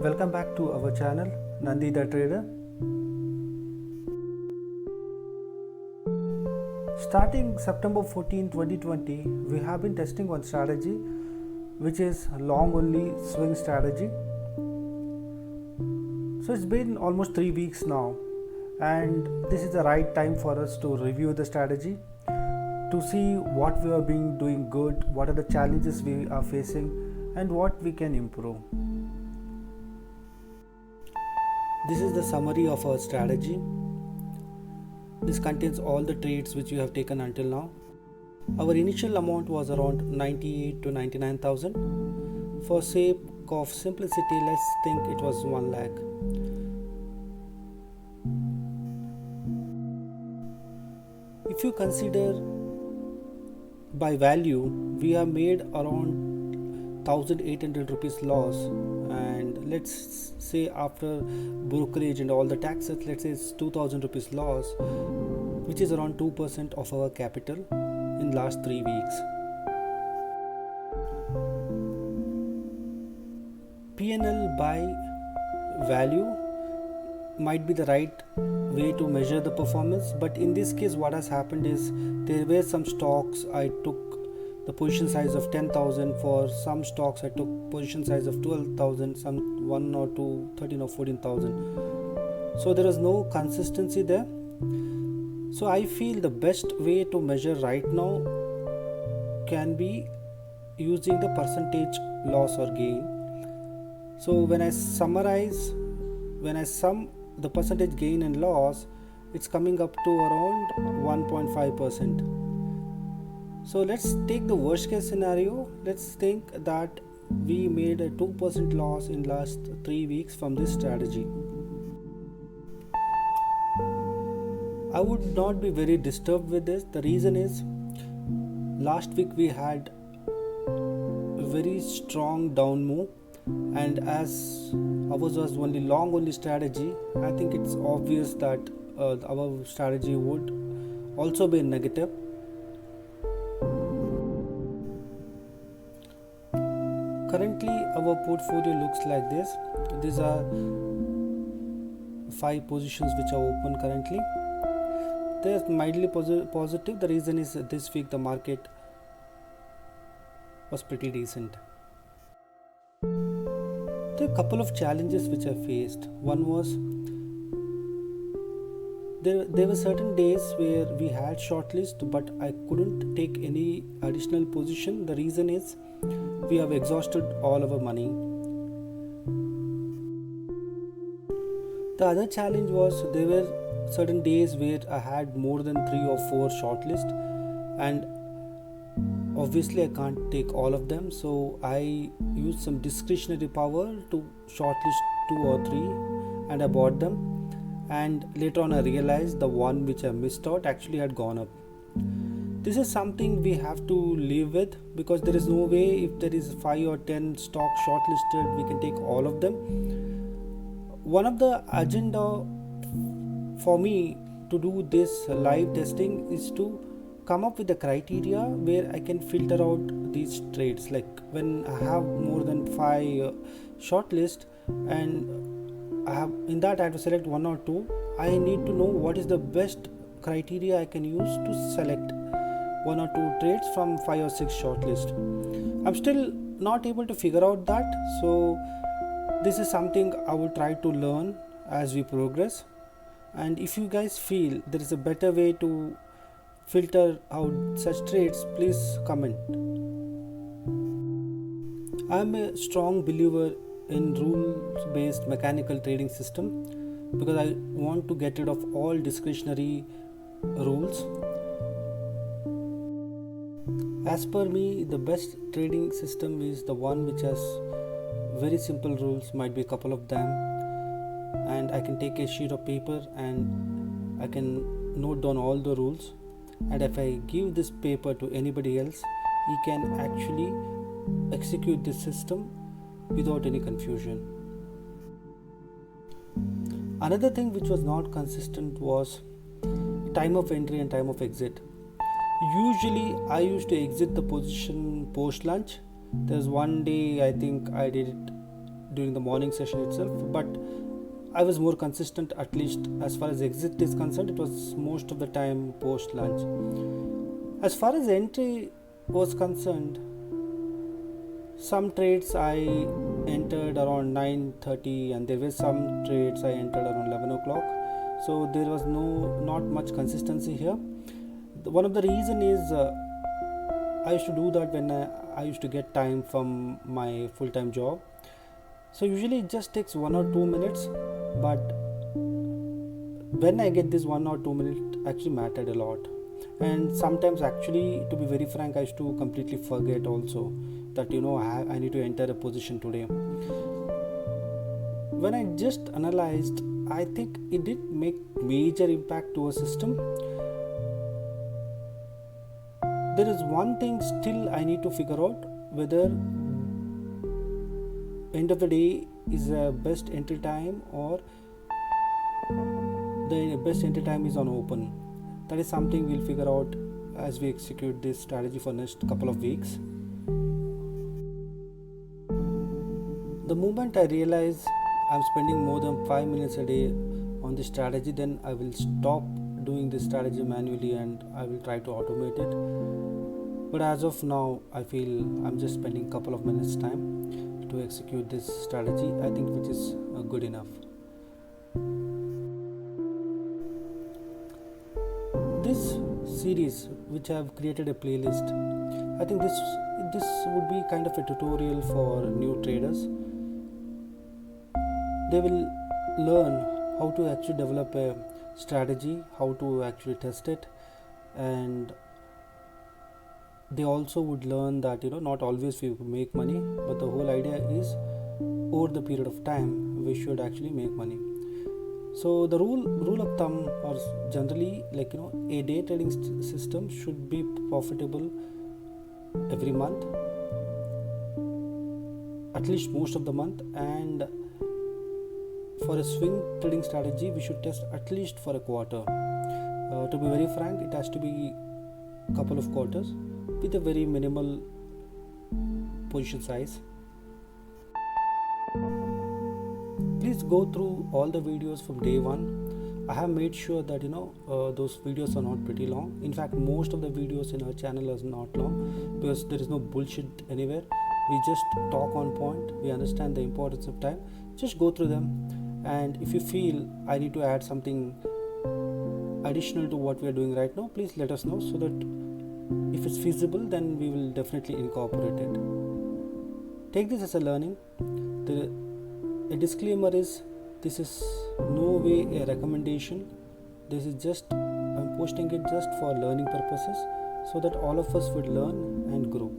Welcome back to our channel Nandi the Trader. Starting September 14, 2020, we have been testing one strategy which is long only swing strategy. So it's been almost 3 weeks now, and this is the right time for us to review the strategy to see what we are doing good, what are the challenges we are facing, and what we can improve. This is the summary of our strategy. This contains all the trades which we have taken until now. Our initial amount was around 98 to 99,000. For sake of simplicity, let's think it was 1 lakh. If you consider by value, we have made around 1,800 rupees loss, and let's say after brokerage and all the taxes, let's say it's 2,000 rupees loss, which is around 2% of our capital in last 3 weeks. PNL by value might be the right way to measure the performance, but in this case what has happened is there were some stocks I took the position size of 10,000, for some stocks I took position size of 12,000, some 1 or 2, 13 or 14,000. So there is no consistency there. So I feel the best way to measure right now can be using the percentage loss or gain. So when I sum the percentage gain and loss, it's coming up to around 1.5%. So let's take the worst case scenario. Let's think that we made a 2% loss in last 3 weeks from this strategy. I would not be very disturbed with this. The reason is last week we had a very strong down move, and as ours was only long only strategy, I think it's obvious that our strategy would also be negative. Currently our portfolio looks like this. These are 5 positions which are open currently. They are mildly positive. The reason is this week the market was pretty decent. There are a couple of challenges which I faced. One was there were certain days where we had shortlist, but I couldn't take any additional position. The reason is we have exhausted all our money. The other challenge was there were certain days where I had more than 3 or 4 shortlist, and obviously I can't take all of them, so I used some discretionary power to shortlist 2 or 3, and I bought them. And later on I realized the one which I missed out actually had gone up. This is something we have to live with, because there is no way if there is 5 or 10 stocks shortlisted we can take all of them. One of the agenda for me to do this live testing is to come up with the criteria where I can filter out these trades. Like when I have more than 5 shortlist, and I have to select 1 or 2, I need to know what is the best criteria I can use to select 1 or 2 trades from 5 or 6 shortlist. I'm still not able to figure out that, so this is something I will try to learn as we progress. And if you guys feel there is a better way to filter out such trades, please comment. I am a strong believer in rules-based mechanical trading system, because I want to get rid of all discretionary rules. As per me, the best trading system is the one which has very simple rules, might be a couple of them, and I can take a sheet of paper and I can note down all the rules, and if I give this paper to anybody else, he can actually execute this system without any confusion. Another thing which was not consistent was time of entry and time of exit. Usually I used to exit the position post lunch. There's one day I think I did it during the morning session itself, but I was more consistent, at least as far as exit is concerned. It was most of the time post lunch. As far as entry was concerned, some trades I entered around 9:30, and there were some trades I entered around 11 o'clock. So there was not much consistency here. One of the reason is I used to do that when I used to get time from my full-time job. So usually it just takes 1 or 2 minutes, but when I get this 1 or 2 minutes actually mattered a lot. And sometimes, actually, to be very frank, I used to completely forget also that I need to enter a position today. When I just analyzed, I think it did make major impact to a system. There is one thing still I need to figure out, whether end of the day is the best entry time or the best entry time is on open. That is something we'll figure out as we execute this strategy for next couple of weeks. The moment I realize I'm spending more than 5 minutes a day on this strategy, then I will stop doing this strategy manually and I will try to automate it. But as of now, I feel I'm just spending a couple of minutes time to execute this strategy, I think, which is good enough. This series, which I have created a playlist, I think this would be kind of a tutorial for new traders. They will learn how to actually develop a strategy, how to actually test it, and they also would learn that not always we make money, but the whole idea is over the period of time we should actually make money. So the rule of thumb, or generally, a day trading system should be profitable every month, at least most of the month. And for a swing trading strategy, we should test at least for a quarter. To be very frank, it has to be a couple of quarters with a very minimal position size. Please go through all the videos from day one. I have made sure that those videos are not pretty long. In fact, most of the videos in our channel are not long because there is no bullshit anywhere. We just talk on point. We understand the importance of time. Just go through them, and if you feel I need to add something additional to what we are doing right now, please let us know, so that if it's feasible, then we will definitely incorporate it. Take this as a learning. A disclaimer is, this is no way a recommendation. This is just, I'm posting it just for learning purposes, so that all of us would learn and grow.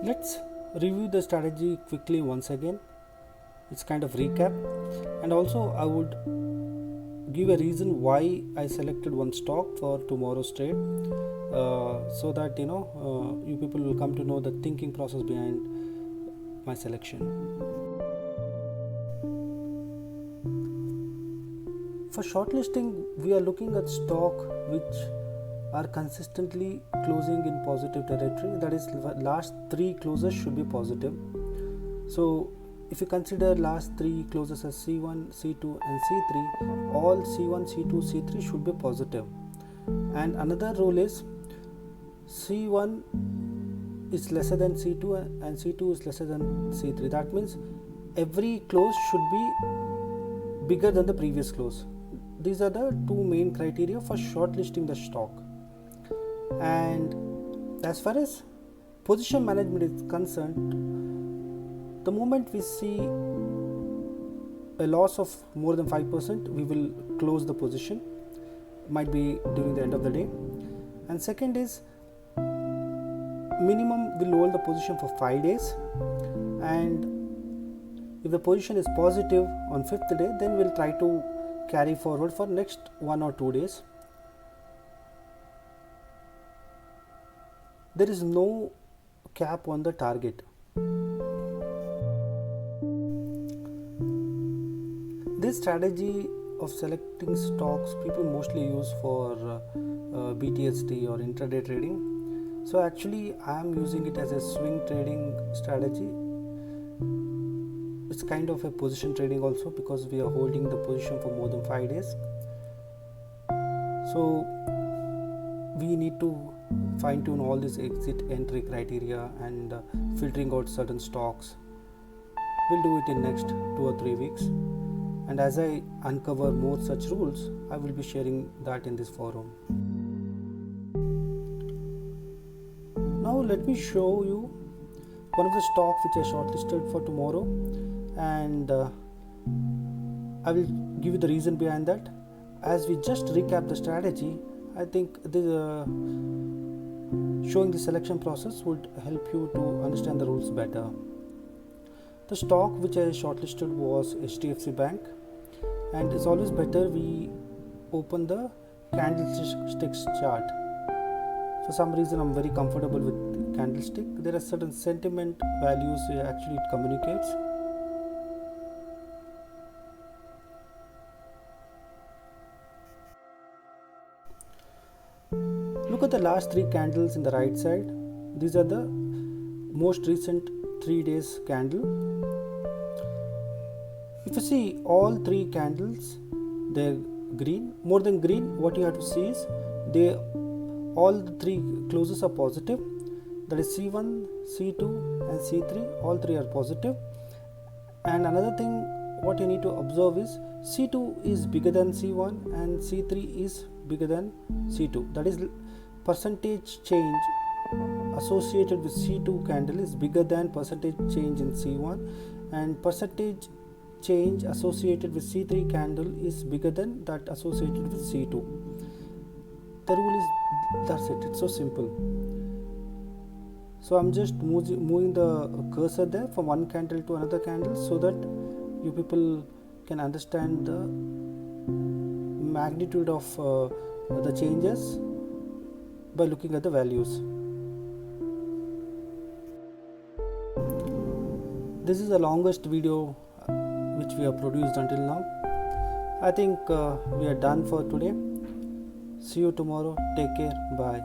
Let's review the strategy quickly once again. It's kind of recap, and also I would give a reason why I selected one stock for tomorrow's trade, so that you people will come to know the thinking process behind my selection. For shortlisting, we are looking at stock which are consistently closing in positive territory. That is, last 3 closes should be positive. So if you consider last 3 closes as C1, C2 and C3, all C1, C2, C3 should be positive. And another rule is C1 is lesser than C2 and C2 is lesser than C3. That means every close should be bigger than the previous close. These are the 2 main criteria for shortlisting the stock. And as far as position management is concerned, the moment we see a loss of more than 5%, we will close the position. Might be during the end of the day. And second is, minimum will hold the position for 5 days, and if the position is positive on 5th day, then we'll try to carry forward for next 1 or 2 days. There is no cap on the target. This strategy of selecting stocks people mostly use for BTST or intraday trading. So actually I am using it as a swing trading strategy. It's kind of a position trading also, because we are holding the position for more than 5 days. So we need to fine tune all this exit entry criteria and filtering out certain stocks. We'll do it in next 2 or 3 weeks, and as I uncover more such rules, I will be sharing that in this forum. Now let me show you one of the stocks which I shortlisted for tomorrow, and I will give you the reason behind that. As we just recap the strategy, I think showing the selection process would help you to understand the rules better. The stock which I shortlisted was HDFC Bank, and it's always better we open the candlesticks chart. For some reason I'm very comfortable with candlestick. There are certain sentiment values actually it communicates. Look at the last 3 candles in the right side. These are the most recent 3 days candle. If you see all 3 candles, they're green. More than green, what you have to see is all the 3 closes are positive. That is C1, C2 and C3. All 3 are positive. And another thing what you need to observe is C2 is bigger than C1 and C3 is bigger than C2. That is, percentage change associated with C2 candle is bigger than percentage change in C1, and percentage change associated with C3 candle is bigger than that associated with C2. The rule is, that's it, it's so simple. So I'm just moving the cursor there from one candle to another candle so that you people can understand the magnitude of the changes by looking at the values. This is the longest video which we have produced until now. I think we are done for today. See you tomorrow. Take care. Bye.